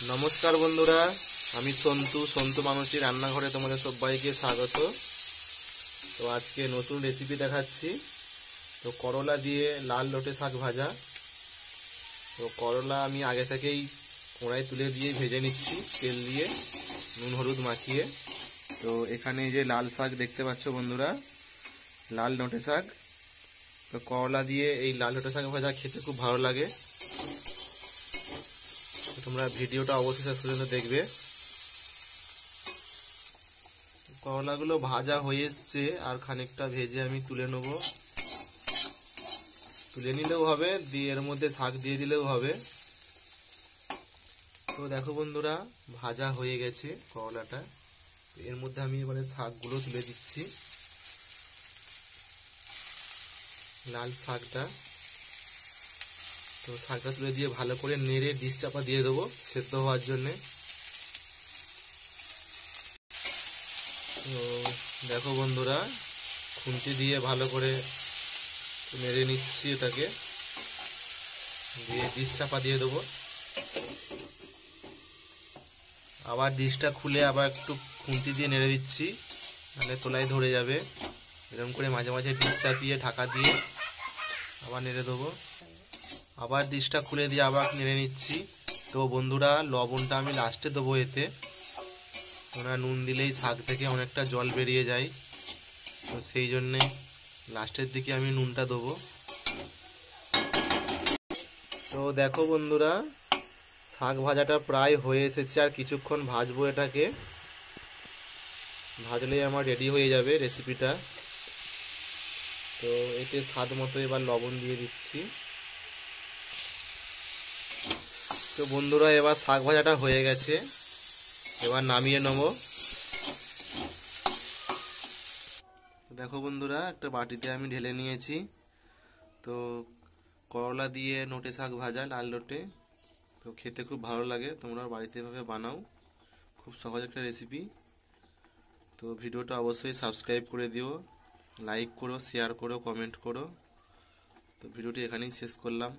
নমস্কার বন্ধুরা, আমি সন্তু মানুষের রান্নাঘরে তোমাদের সবাইকে স্বাগত। তো আজকে নতুন রেসিপি দেখাচ্ছি। তো করলা দিয়ে লাল লোটে শাক ভাজা। তো করলা আমি আগে থেকেই কড়াই তুলে দিয়ে ভেজে নিচ্ছি তেল দিয়ে নুন হলুদ মাখিয়ে। তো এখানে যে লাল শাক দেখতে পাচ্ছ বন্ধুরা, লাল লোটে শাক। তো করলা দিয়ে এই লাল লোটে শাক ভাজা খেতে খুব ভালো লাগে। তোমরা ভিডিওটা অবশ্যই শেষ পর্যন্ত দেখবে। করলাগুলো ভাজা হয়ে এসছে, আর খানিকটা ভেজে আমি তুলে নেব। তুলে নিলেও হবে, দিয়ে এর মধ্যে শাক দিয়ে দিলেও হবে। তো দেখো বন্ধুরা, ভাজা হয়ে গেছে করলাটা। এর মধ্যে আমি এবারে শাকগুলো তুলে দিচ্ছি। লাল শাকটা, তো শাকটা তুলে দিয়ে ভালো করে নেড়ে ডিশ চাপা দিয়ে দেবো সেদ্ধ হওয়ার জন্যে। তো দেখো বন্ধুরা, খুন্তি দিয়ে ভালো করে নেড়ে নিচ্ছি এটাকে, দিয়ে ডিশ চাপা দিয়ে দেবো। আবার ডিশটা খুলে আবার একটু খুন্তি দিয়ে নেড়ে দিচ্ছি, নাহলে তোলায় ধরে যাবে। এরকম করে মাঝে মাঝে ডিশ চাপিয়ে ঢাকা দিয়ে আবার নেড়ে দেবো। আবার ডিশটা খুলে দিয়ে আবার নেড়ে নিচ্ছি। তো বন্ধুরা, লবণটা আমি লাস্টে দেবো এতে, ওরা নুন দিলেই শাক থেকে অনেকটা জল বেরিয়ে যায়। তো সেই জন্যে লাস্টের দিকে আমি নুনটা দেবো। তো দেখো বন্ধুরা, শাক ভাজাটা প্রায় হয়ে এসেছে, আর কিছুক্ষণ ভাজবো এটাকে। ভাজলেই আমার রেডি হয়ে যাবে রেসিপিটা। তো এতে স্বাদ মতো এবার লবণ দিয়ে দিচ্ছি। তো বন্ধুরা, এবার শাক ভাজাটা হয়ে গেছে, এবার নামিয়ে নেব। দেখো বন্ধুরা, একটা বাটিতে আমি ঢেলে নিয়েছি। তো করলা দিয়ে নোটে শাক ভাজা, লাল লোটে। তো খেতে খুব ভালো লাগে, তোমরা বাড়িতে এভাবে বানাও, খুব সহজ একটা রেসিপি। তো ভিডিওটা অবশ্যই সাবস্ক্রাইব করে দিও, লাইক করো, শেয়ার করো, কমেন্ট করো। তো ভিডিওটি এখানেই শেষ করলাম।